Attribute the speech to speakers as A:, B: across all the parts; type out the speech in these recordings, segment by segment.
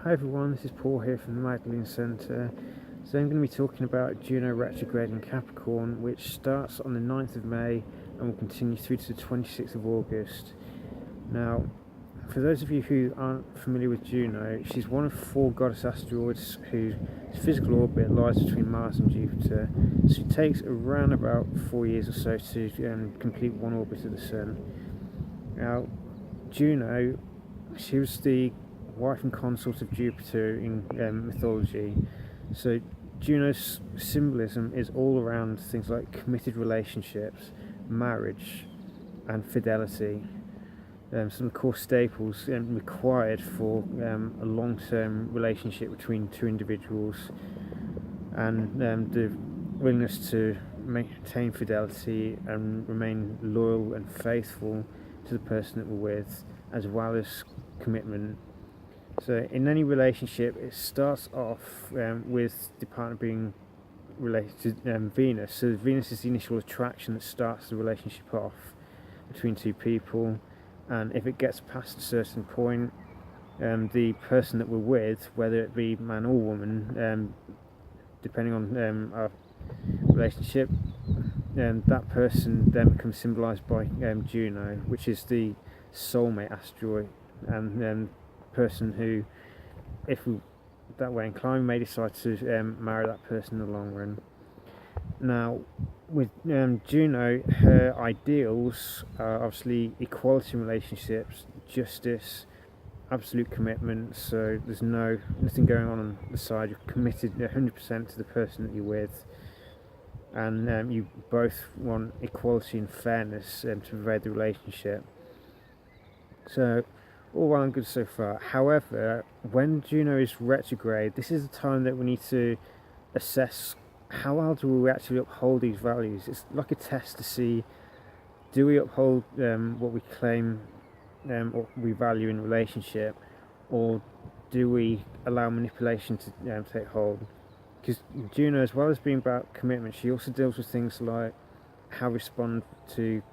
A: Hi everyone, this is Paul here from the Magdalene Centre. So I'm going to be talking about Juno retrograde in Capricorn, which starts on the 9th of May and will continue through to the 26th of August. Now, for those of you who aren't familiar with Juno, she's one of 4 goddess asteroids whose physical orbit lies between Mars and Jupiter. So it takes around about 4 years or so to complete one orbit of the Sun. Now, Juno, she was the wife and consort of Jupiter in mythology. So Juno's symbolism is all around things like committed relationships, marriage and fidelity. Some core staples required for a long-term relationship between two individuals, and the willingness to maintain fidelity and remain loyal and faithful to the person that we're with, as well as commitment. So in any relationship, it starts off with the partner being related to Venus. So Venus is the initial attraction that starts the relationship off between two people, and if it gets past a certain point, the person that we're with, whether it be man or woman, depending on our relationship, that person then becomes symbolised by Juno, which is the soulmate asteroid, and person who, if we that way inclined, may decide to marry that person in the long run. Now, with Juno, her ideals are obviously equality in relationships, justice, absolute commitment. So there's nothing going on the side. You're committed 100% to the person that you're with, and you both want equality and fairness to pervade the relationship. So all well and good so far. However, when Juno is retrograde, this is the time that we need to assess how well do we actually uphold these values. It's like a test to see, do we uphold what we claim or we value in a relationship, or do we allow manipulation to take hold? Because Juno, as well as being about commitment, she also deals with things like how we respond to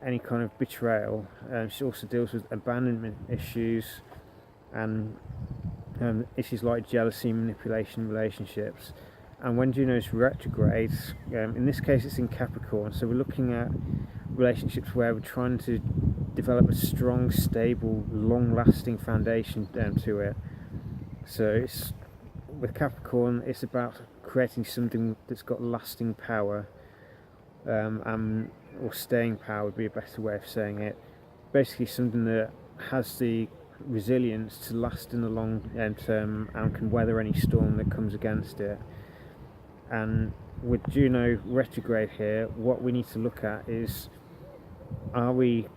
A: any kind of betrayal. She also deals with abandonment issues and issues like jealousy, manipulation in relationships. And when Juno is retrograde, in this case it's in Capricorn, so we're looking at relationships where we're trying to develop a strong, stable, long-lasting foundation to it. So it's, with Capricorn, it's about creating something that's got lasting power, or staying power would be a better way of saying it. Basically something that has the resilience to last in the long term and can weather any storm that comes against it. And with Juno retrograde here, what we need to look at is, are we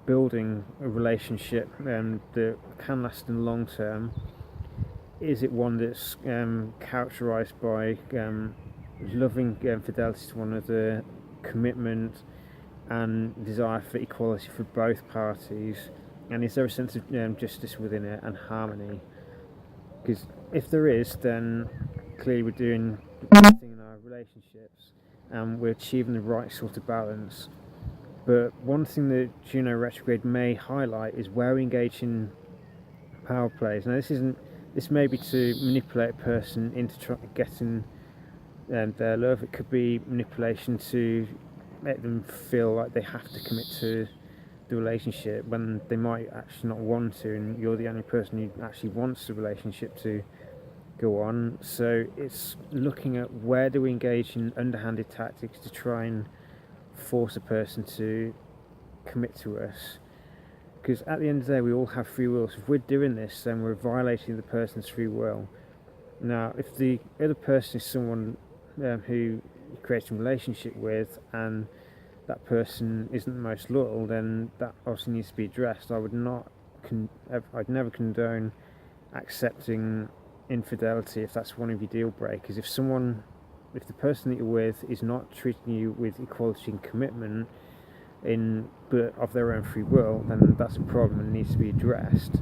A: building a relationship that can last in the long term? Is it one that's characterised by loving fidelity to one another, commitment and desire for equality for both parties, and is there a sense of justice within it and harmony? Because if there is, then clearly we're doing everything in our relationships and we're achieving the right sort of balance. But one thing that Juno retrograde may highlight is where we engage in power plays. Now this may be to manipulate a person into getting their love. It could be manipulation to make them feel like they have to commit to the relationship when they might actually not want to, and you're the only person who actually wants the relationship to go on. So it's looking at where do we engage in underhanded tactics to try and force a person to commit to us. Because at the end of the day, we all have free will. So if we're doing this, then we're violating the person's free will. Now, if the other person is someone who you create a relationship with, and that person isn't the most loyal, then that obviously needs to be addressed. I'd never condone accepting infidelity if that's one of your deal breakers. If the person that you're with is not treating you with equality and commitment but of their own free will, then that's a problem and needs to be addressed.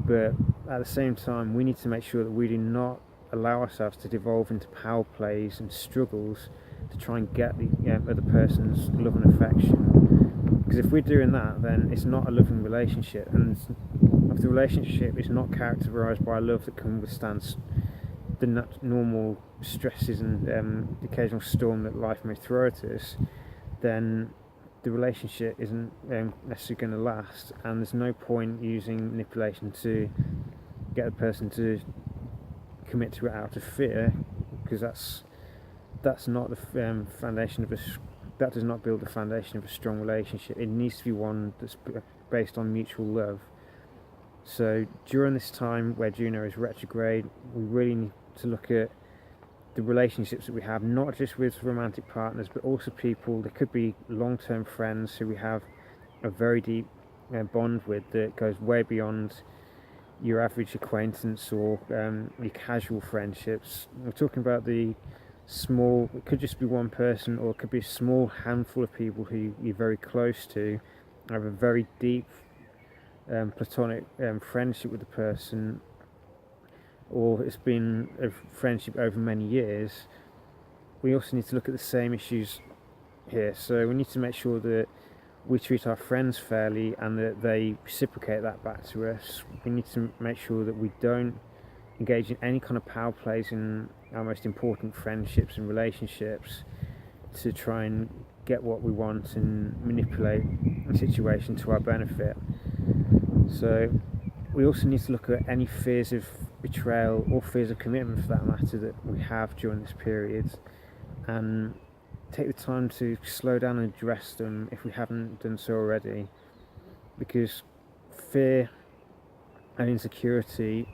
A: But at the same time, we need to make sure that we do not allow ourselves to devolve into power plays and struggles to try and get the other person's love and affection. Because if we're doing that, then it's not a loving relationship, and of the relationship is not characterised by a love that can withstand the normal stresses and the occasional storm that life may throw at us, then the relationship isn't necessarily going to last, and there's no point using manipulation to get the person to commit to it out of fear, because that's not the foundation of that does not build the foundation of a strong relationship. It needs to be one that's based on mutual love. So during this time where Juno is retrograde, we really need to look at the relationships that we have, not just with romantic partners, but also people. There could be long-term friends who we have a very deep bond with that goes way beyond your average acquaintance or your casual friendships. We're talking about the small, it could just be one person, or it could be a small handful of people who you're very close to, have a very deep platonic friendship with the person, or it's been a friendship over many years. We also need to look at the same issues here. So we need to make sure that we treat our friends fairly and that they reciprocate that back to us. We need to make sure that we don't engage in any kind of power plays in our most important friendships and relationships to try and get what we want and manipulate the situation to our benefit. So we also need to look at any fears of betrayal or fears of commitment, for that matter, that we have during this period, and take the time to slow down and address them if we haven't done so already, because fear and insecurity,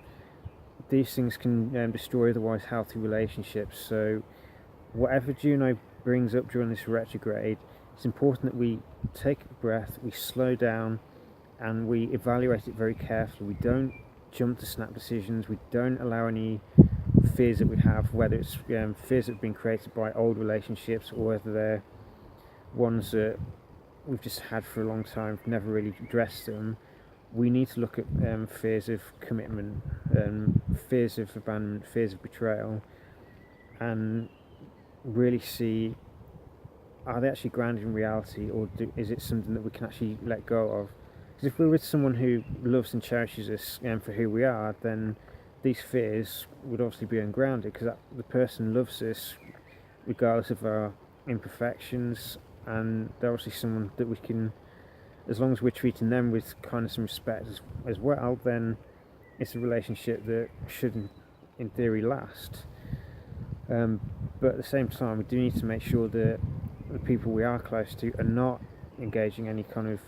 A: these things can destroy otherwise healthy relationships. So whatever Juno brings up during this retrograde, it's important that we take a breath, we slow down, and we evaluate it very carefully. We don't jump to snap decisions. We don't allow any fears that we have, whether it's fears that have been created by old relationships or whether they're ones that we've just had for a long time, never really addressed them. We need to look at fears of commitment, fears of abandonment, fears of betrayal, and really see, are they actually grounded in reality, or is it something that we can actually let go of? Because if we're with someone who loves and cherishes us for who we are, then these fears would obviously be ungrounded, because the person loves us regardless of our imperfections, and they're obviously someone that we can, as long as we're treating them with kindness and respect as well, then it's a relationship that should in theory last. But at the same time, we do need to make sure that the people we are close to are not engaging any kind of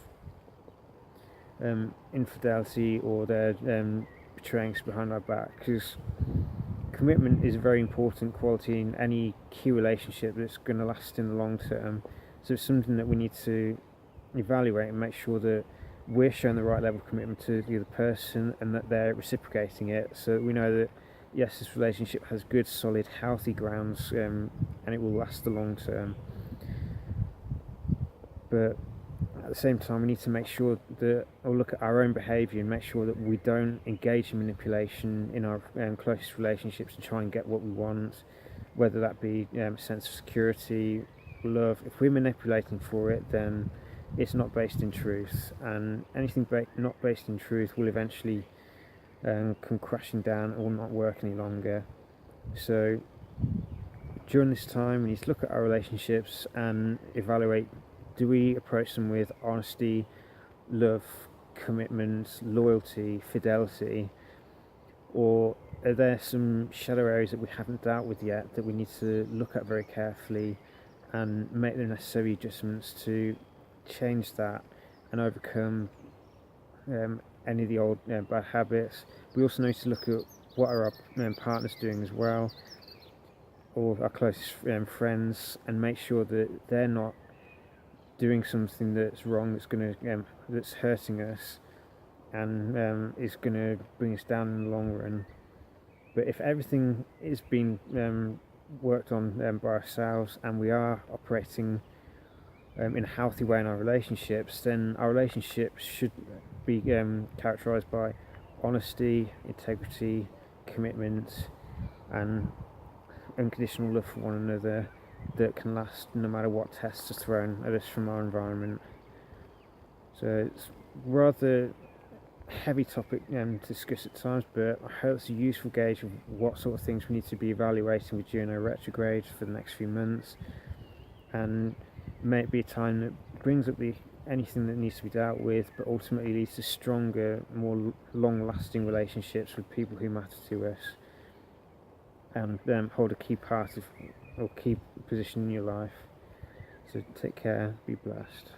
A: infidelity, or they're betraying us behind our back, because commitment is a very important quality in any key relationship that's going to last in the long term. So it's something that we need to evaluate and make sure that we're showing the right level of commitment to the other person and that they're reciprocating it, so that we know that yes, this relationship has good, solid, healthy grounds, and it will last the long term. But at the same time, we need to make sure that, or look at our own behaviour and make sure that we don't engage in manipulation in our closest relationships to try and get what we want, whether that be a sense of security, love. If we're manipulating for it, then it's not based in truth, and anything not based in truth will eventually come crashing down or not work any longer. So during this time, we need to look at our relationships and evaluate, do we approach them with honesty, love, commitment, loyalty, fidelity, or are there some shadow areas that we haven't dealt with yet that we need to look at very carefully and make the necessary adjustments to change that and overcome any of the old bad habits. We also need to look at what are our partners doing as well, or our closest friends, and make sure that they're not doing something that's wrong, that's hurting us, and is going to bring us down in the long run. But if everything is being worked on by ourselves, and we are operating in a healthy way in our relationships, then our relationships should be characterised by honesty, integrity, commitment, and unconditional love for one another that can last no matter what tests are thrown at us from our environment. So it's rather heavy topic to discuss at times, but I hope it's a useful gauge of what sort of things we need to be evaluating with Juno retrograde for the next few months, and may it be a time that brings up anything that needs to be dealt with, but ultimately leads to stronger, more long-lasting relationships with people who matter to us, and hold a key part of or key position in your life. So take care, be blessed.